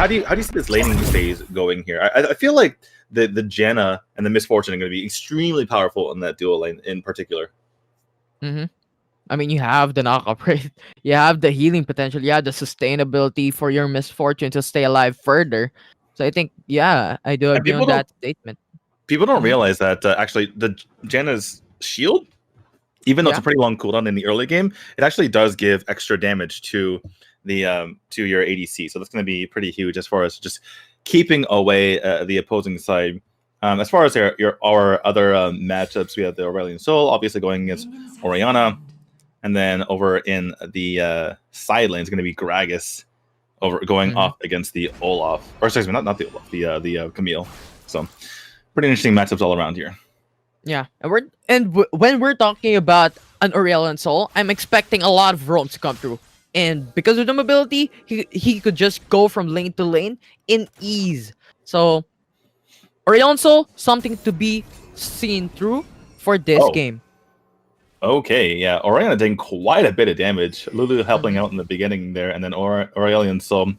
how do you see this laning phase going here? I feel like the Janna and the Misfortune are going to be extremely powerful in that dual lane in particular. Mm-hmm. I mean, you have the knockup rate, you have the healing potential, you have the sustainability for your Misfortune to stay alive further. So I think, yeah, I do And agree on that statement. people don't Mhm. realize that actually the Janna's shield, even though it's Yeah. a pretty long cooldown in the early game, it actually does give extra damage to the to your ADC. So that's going to be pretty huge as far as just keeping away the opposing side. As far as our other matchups, we have the Aurelion Sol obviously going against Orianna, and then over in the side lane is going to be Gragas going Mhm. off against the Olaf, or excuse me, not the Olaf, the Camille. So pretty interesting matchups all around here. Yeah, when we're talking about an Aurelion Soul, I'm expecting a lot of roams to come through, and because of the mobility, he could just go from lane to lane in ease. So Aurelion Soul, something to be seen through for this Oh, game. okay, yeah. Orianna doing quite a bit of damage. Lulu helping Mhm. out in the beginning there, and then Aurelion Sol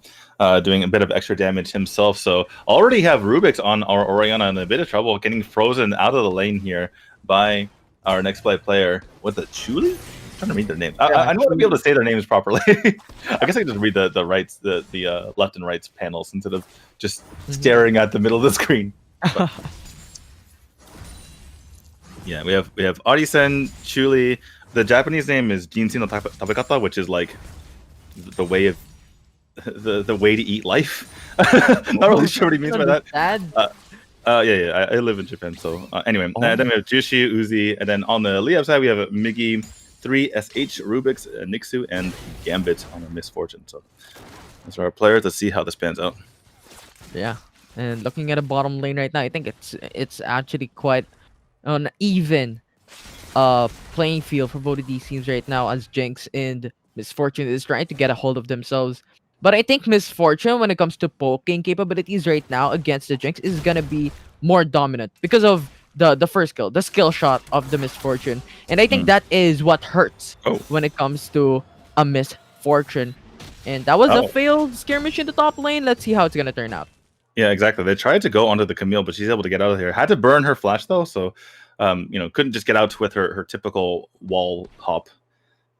doing a bit of extra damage himself. So already have Rubik's on our Orianna in a bit of trouble, getting frozen out of the lane here by our Nexplay player with a Chuli. I'm trying to read their name. Yeah, I know how to be able to say their names properly. I guess I can just read the rights, the left and rights panels instead of just Mhm. staring at the middle of the screen. But yeah, we have Arisen, Chuli. The Japanese name is Jinshin no Tabekata, which is like the way of the way to eat life. Not really sure what he means by that. Understand? Yeah. I live in Japan, so anyway. Oh. Then we have Jushi, Uzi, and then on the Liyab side we have Miggy, 3SH, Rubik's, Nixu, and Gambit on a Misfortune. So those are our players. Let's see how this pans out. Yeah, and looking at the bottom lane right now, I think it's actually quite an even playing field for both of these teams right now, as Jinx and Misfortune is trying to get a hold of themselves. But I think Misfortune, when it comes to poking capabilities right now against the Jinx, is gonna be more dominant because of the first skill, the skill shot of the Misfortune. And I think Mm. that is what hurts Oh, when it comes to a Misfortune. And that was a oh. failed skirmish in the top lane. Let's see how it's gonna turn out. Yeah, exactly. They tried to go onto the Camille, but she's able to get out of here. Had to burn her flash though, so couldn't just get out with her typical wall hop.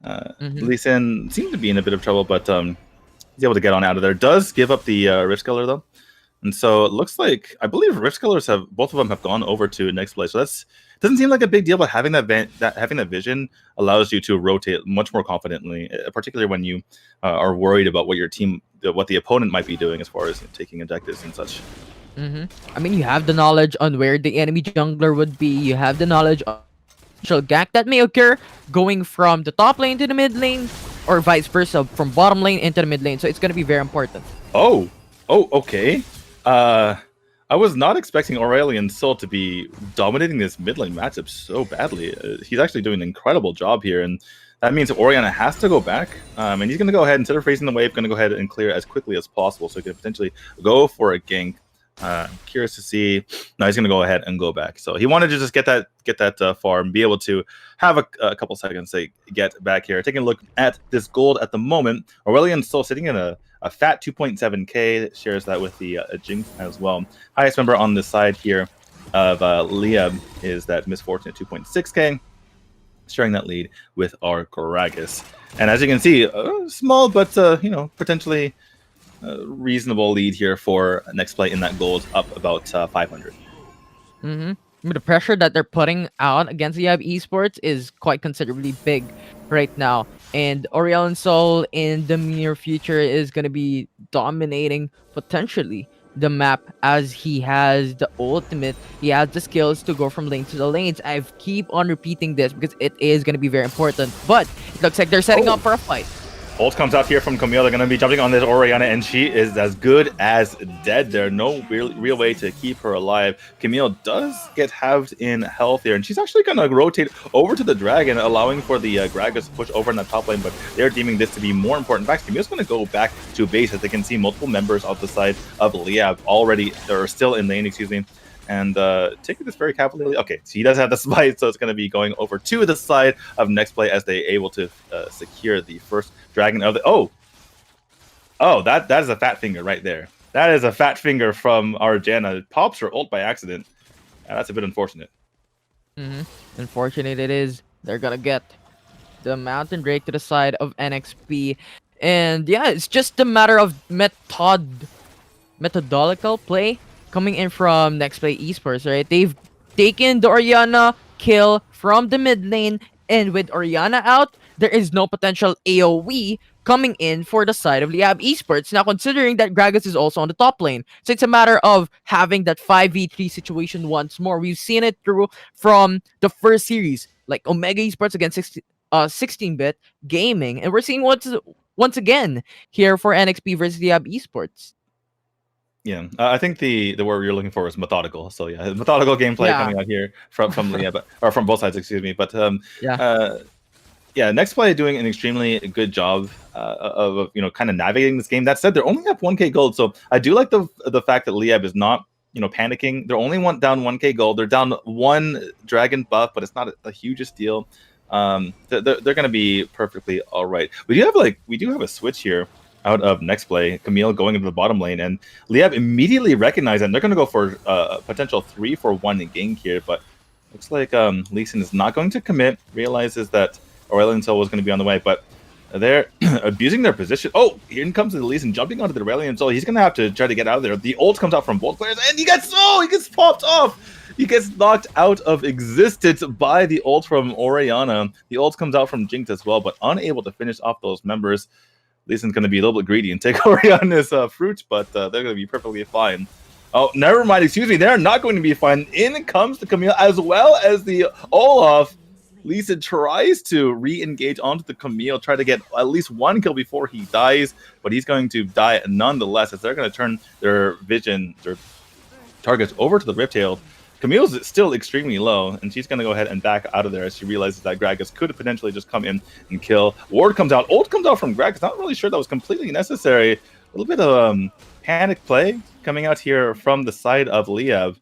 Hmm. Lee Sin seemed to be in a bit of trouble, but he's able to get on out of there. Does give up the Rift Scaler though, and so it looks like I believe Rift Scalers have both of them have gone over to Nexplay. So that's doesn't seem like a big deal, but having having that vision allows you to rotate much more confidently, particularly when you are worried about what your team, what the opponent might be doing as far as taking objectives and such. Hmm. I mean, you have the knowledge on where the enemy jungler would be. You have the knowledge of potential gank that may occur going from the top lane to the mid lane, or vice versa, from bottom lane into the mid lane. So it's gonna be very important. Oh, okay. I was not expecting Aurelion Sol to be dominating this mid lane matchup so badly. He's actually doing an incredible job here, and that means Orianna has to go back. And he's going to go ahead, instead of freezing the wave, going to go ahead and clear as quickly as possible, so he can potentially go for a gank. Curious to see. No, he's going to go ahead and go back. So he wanted to just get that far and be able to have a couple seconds to get back here. Taking a look at this gold at the moment, Aurelion's still sitting in a fat 2.7k. Shares that with the Jinx as well. Highest member on the side here of Liyab is that Misfortune at 2.6k. Sharing that lead with our Gragas. And as you can see, small but potentially reasonable lead here for Nexplay in that gold, up about 500. Hmm. The pressure that they're putting out against Liyab Esports is quite considerably big right now. And Aurelion Sol in the near future is going to be dominating potentially the map, as he has the ultimate. He has the skills to go from lane to the lanes. I keep on repeating this because it is going to be very important. But it looks like they're setting up for a fight. Ult comes out here from Camille. They're going to be jumping on this Orianna, and she is as good as dead. There's no real way to keep her alive. Camille does get halved in health here, and she's actually going to rotate over to the Dragon, allowing for the Gragas to push over in the top lane, but they're deeming this to be more important. In fact, Camille's going to go back to base, as they can see multiple members of the side of Liyab already, or still in lane, excuse me, and taking this very cavalierly. Okay, so he does have the smite, so it's going to be going over to the side of Nexplay as they able to secure the first dragon of the... Oh, that is a fat finger right there. That is a fat finger from our Janna. It pops her ult by accident. That's a bit unfortunate. Unfortunate it is. They're gonna get the Mountain Drake to the side of NXP. And yeah, it's just a matter of methodological play coming in from Nexplay Esports, right? They've taken the Orianna kill from the mid lane, and with Orianna out, there is no potential AoE coming in for the side of Liyab Esports. Now, considering that Gragas is also on the top lane, so it's a matter of having that 5v3 situation once more. We've seen it through from the first series, like Omega Esports against 16-bit gaming, and we're seeing once again here for NXP versus Liyab Esports. Yeah, I think the word you're looking for is methodical. So yeah, methodical gameplay coming out here from Leah, or from both sides, excuse me. But yeah, Nexplay doing an extremely good job of kind of navigating this game. That said, they're only up 1k gold, so I do like the fact that Liyab is not panicking. They're only down 1k gold. They're down 1 dragon buff, but it's not a hugest deal. They're going to be perfectly all right. We do have a switch here out of Nexplay. Camille going into the bottom lane, and Liyab immediately recognized that and they're going to go for a potential 3-for-1 gank here, but looks like Lee Sin is not going to commit, realizes that Aurelion Sol was going to be on the way, but they're abusing their position. Oh, here comes the Lee Sin jumping onto the Aurelion Sol. He's going to have to try to get out of there. The ult comes out from both players, and he gets popped off. He gets knocked out of existence by the ult from Orianna. The ult comes out from Jinx as well, but unable to finish off those members. Lee Sin's going to be a little bit greedy and take Orianna's fruit, but they're going to be perfectly fine. Oh, never mind. Excuse me. They're not going to be fine. In comes the Camille as well as the Olaf. Lee Sin tries to re-engage onto the Camille, try to get at least 1 kill before he dies, but he's going to die nonetheless as they're going to turn their targets over to the Riptail. Camille's still extremely low, and she's going to go ahead and back out of there as she realizes that Gragas could potentially just come in and kill. Ward comes out. Ult comes out from Gragas. Not really sure that was completely necessary. A little bit of panic play coming out here from the side of Liyab.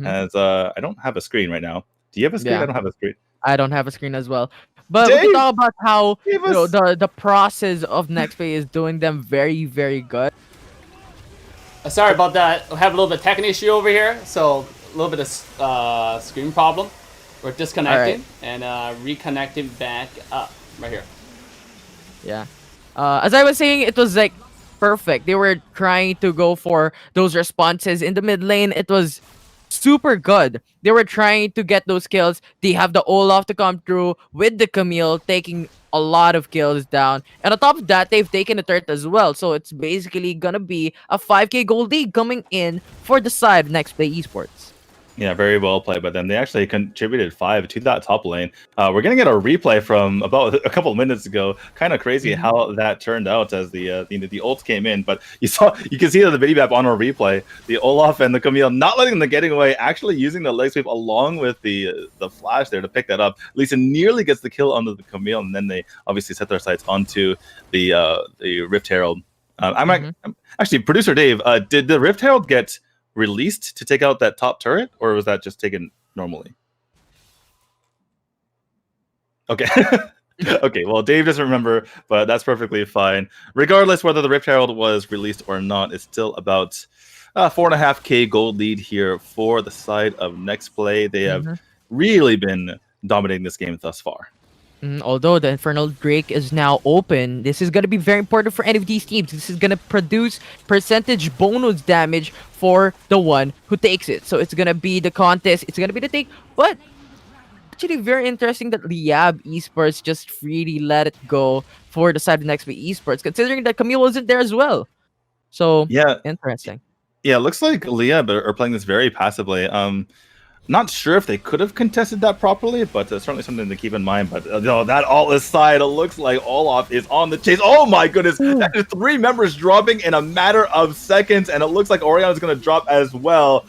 As I don't have a screen right now. Do you have a screen? Yeah. I don't have a screen. I don't have a screen as well. But Dave, we can talk about how the process of Nexplay is doing them very, very good. Sorry about that. We have a little bit of tech issue over here, so a little bit of screen problem. We're disconnecting and reconnecting back up right here. Yeah. As I was saying, it was like perfect. They were trying to go for those responses in the mid lane. It was super good. They were trying to get those kills. They have the Olaf to come through with the Camille, taking a lot of kills down. And on top of that, they've taken a turret as well. So it's basically gonna be a 5k gold lead coming in for the side of Nexplay Esports. Yeah, very well played by them. They actually contributed 5 to that top lane. We're gonna get a replay from about a couple of minutes ago. Kind of crazy how that turned out as the ult came in, but you can see the video map on our replay. The Olaf and the Camille not letting them getting away, actually using the leg sweep along with the flash there to pick that up. Lisa nearly gets the kill onto the Camille, and then they obviously set their sights onto the Rift Herald. Actually, producer Dave, did the Rift Herald get released to take out that top turret, or was that just taken normally? Okay. Okay, well, Dave doesn't remember, but that's perfectly fine. Regardless whether the Rift Herald was released or not, it's still about 4.5k gold lead here for the side of Nexplay. They have really been dominating this game thus far. Although the Infernal Drake is now open, this is going to be very important for any of these teams. This is going to produce percentage bonus damage for the one who takes it. So it's going to be the contest. It's going to be the take. But actually very interesting that Liyab Esports just freely let it go for the side of Nexplay Esports, considering that Camille wasn't there as well. So yeah, interesting. Yeah, it looks like Liyab are playing this very passively. Not sure if they could have contested that properly, but certainly something to keep in mind. But that all aside, it looks like Olaf is on the chase. Oh my goodness, that is 3 members dropping in a matter of seconds, and it looks like Orianna is going to drop as well.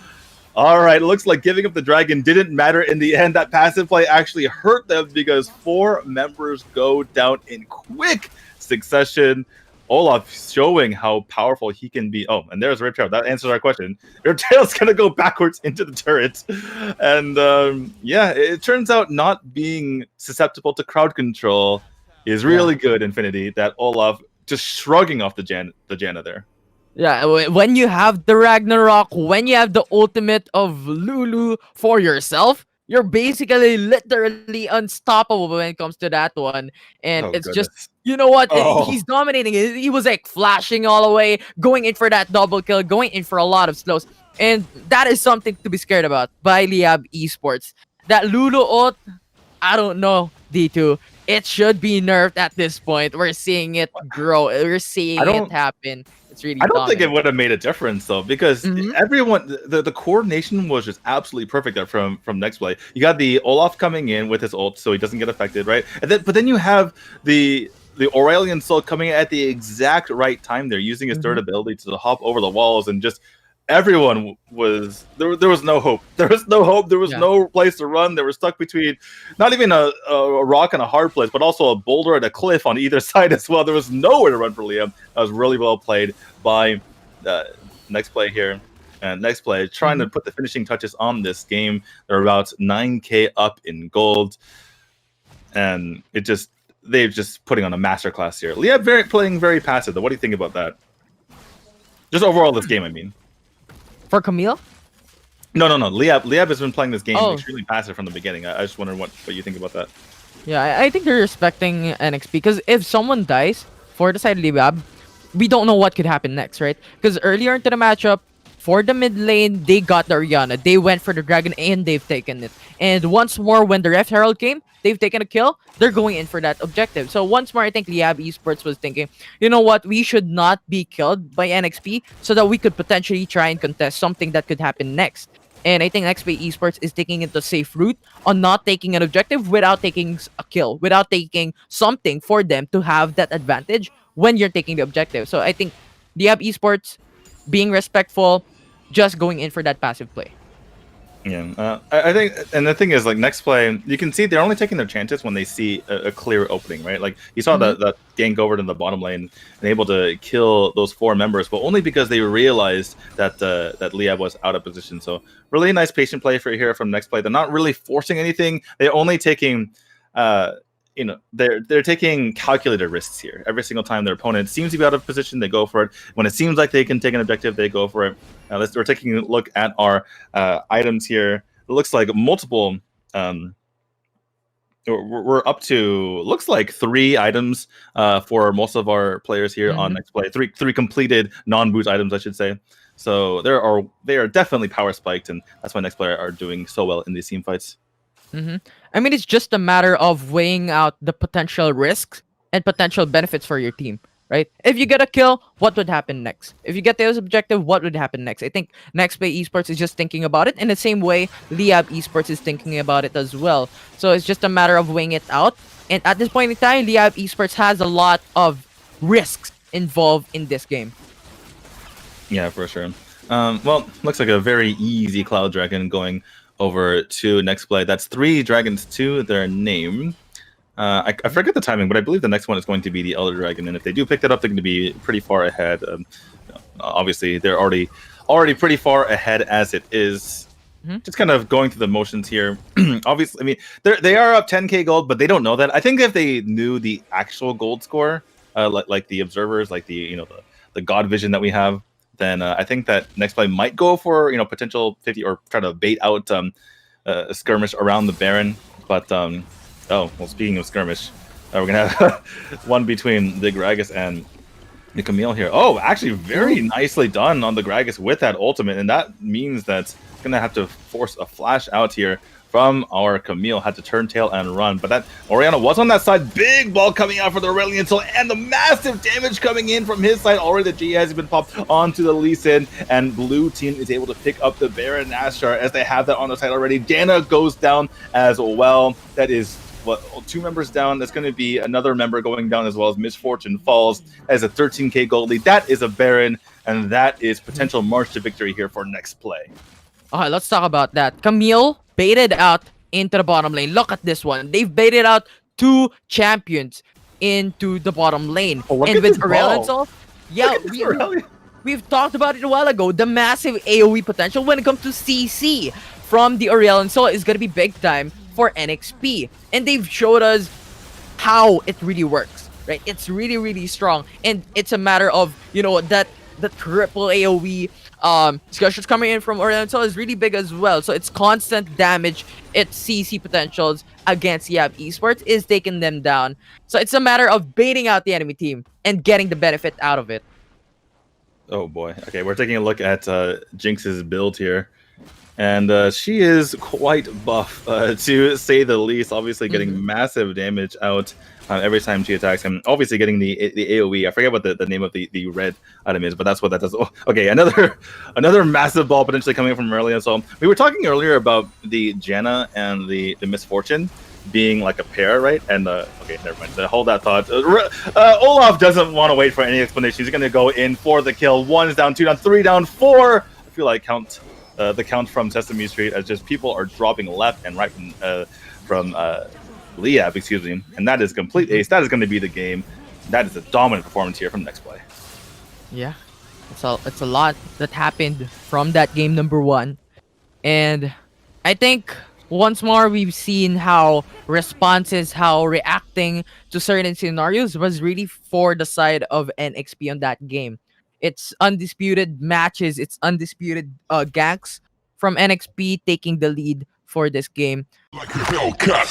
All right, it looks like giving up the dragon didn't matter in the end. That passive play actually hurt them because 4 members go down in quick succession. Olaf showing how powerful he can be. Oh, and there's Riptail. That answers our question. Riptail's going to go backwards into the turret. And yeah, it turns out not being susceptible to crowd control is really good, Infinity. That Olaf just shrugging off the Janna there. Yeah, when you have the Ragnarok, when you have the ultimate of Lulu for yourself, you're basically literally unstoppable when it comes to that one. And Oh it's just, goodness. you know what? Oh, He's dominating. He was like flashing all the way, going in for that double kill, going in for a lot of slows. And that is something to be scared about by Liyab Esports. That Lulu ult, I don't know, D2. It should be nerfed at this point. We're seeing it grow. We're I seeing it don't. happen. It's really I don't think it dominant. would have made a difference though, because Hmm. everyone, the coordination was just absolutely perfect there from Nexplay. You got the Olaf coming in with his ult, so he doesn't get affected, right? And then, but then you have the Aurelion Soul coming at the exact right time. They're using his third Hmm. ability to hop over the walls, and just everyone was there. There was no hope. There was no hope. There was Yeah. no place to run. They were stuck between not even a rock and a hard place, but also a boulder and a cliff on either side as well. There was nowhere to run for Liam. That was really well played by Nexplay here. And Nexplay trying to Hmm. put the finishing touches on this game. They're about 9K up in gold, and they're just putting on a masterclass here. Liam playing very passive though. What do you think about that? Just overall this game, I mean. For Camille? No. Liab has been playing this game Oh, extremely passive from the beginning. I just wonder what you think about that. yeah. I think they're respecting NXP because if someone dies for the side Libab, we don't know what could happen next, right? Because earlier into the matchup, for the mid lane, they got the Orianna. They went for the Dragon and they've taken it. And once more, when the Ref Herald came, they've taken a kill. They're going in for that objective. So once more, I think Liyab Esports was thinking, you know what? We should not be killed by NXP so that we could potentially try and contest something that could happen next. And I think Nexplay Esports is taking it the safe route on not taking an objective without taking a kill, without taking something for them to have that advantage when you're taking the objective. So I think Liyab Esports being respectful, just going in for that passive play. Yeah, I think, and the thing is, like next play, you can see they're only taking their chances when they see a clear opening, right? Like you saw Mhm. that gank over to the bottom lane and able to kill those 4 members, but only because they realized that that Liab was out of position. So really nice patient play for here from next play. They're not really forcing anything. They're only taking, they're taking calculated risks here. Every single time their opponent seems to be out of position, they go for it. When it seems like they can take an objective, they go for it. We're taking a look at our items here. It looks like multiple. We're up to looks like 3 items for most of our players here on Mhm. Next Play. Three completed non-boot items, I should say. So they are definitely power spiked, and that's why Next Player are doing so well in these team fights. Mhm. I mean, it's just a matter of weighing out the potential risks and potential benefits for your team, right? If you get a kill, what would happen next? If you get the objective, what would happen next? I think Nexplay Esports is just thinking about it in the same way Liyab Esports is thinking about it as well. So it's just a matter of weighing it out. And at this point in time, Liyab Esports has a lot of risks involved in this game. Yeah, for sure. Well, looks like a very easy Cloud Dragon going over to next play. That's 3 dragons to their name. I forget the timing, but I believe the next one is going to be the Elder Dragon, and if they do pick that up, they're going to be pretty far ahead. Obviously, they're already pretty far ahead as it is. Mhm. Just kind of going through the motions here. Obviously, I mean they are up 10K gold, but they don't know that. I think if they knew the actual gold score, like the observers, like the God vision that we have, then I think that next play might go for potential 50 or try to bait out a skirmish around the Baron. But oh well, speaking of skirmish, we're gonna have one between the Gragas and the Camille here. Oh, actually, very nicely done on the Gragas with that ultimate, and that means that's gonna have to force a flash out here from our Camille. Had to turn tail and run, but that Orianna was on that side. Big ball coming out for the Aurelion Soul, and the massive damage coming in from his side. Already the G has been popped onto the Lee Sin, and blue team is able to pick up the Baron Nashar as they have that on the side already. Dana goes down as well. That is 2 members down. That's going to be another member going down as well as Misfortune falls as a 13K gold lead. That is a Baron, and that is potential march to victory here for next play. Okay, let's talk about that. Camille baited out into the bottom lane. Look at this one. They've baited out 2 champions into the bottom lane. Oh, look And at with this ball. Aurelion Soul, yeah, Look at this Aurelion. we've talked about it a while ago. The massive AoE potential when it comes to CC from the Aurelion Soul is going to be big time for NXP. And they've showed us how it really works, right? It's really, really strong. And it's a matter of, that the triple AoE discussions coming in from Oriental is really big as well. So it's constant damage, its CC potentials against Liyab Esports is taking them down. So it's a matter of baiting out the enemy team and getting the benefit out of it. Oh boy. Okay, we're taking a look at Jinx's build here. And she is quite buff, to say the least. Obviously, getting massive damage out every time she attacks him. Obviously, getting the AOE. I forget what the name of the red item is, but that's what that does. Oh, okay, another massive ball potentially coming from earlier. So we were talking earlier about the Janna and the Misfortune being like a pair, right? And okay, never mind. Hold that thought. Olaf doesn't want to wait for any explanation. He's going to go in for the kill. 1 is down, 2 down, 3 down, 4. I feel like the count from Sesame Street as just people are dropping left and right from Liyab, excuse me, and that is complete ace. That is going to be the game. That is a dominant performance here from Nexplay. Yeah, it's a lot that happened from that game number 1, and I think once more we've seen how responses, how reacting to certain scenarios was really for the side of NXP on that game. It's undisputed matches, it's undisputed ganks from NXP taking the lead for this game. Like a Hellcat.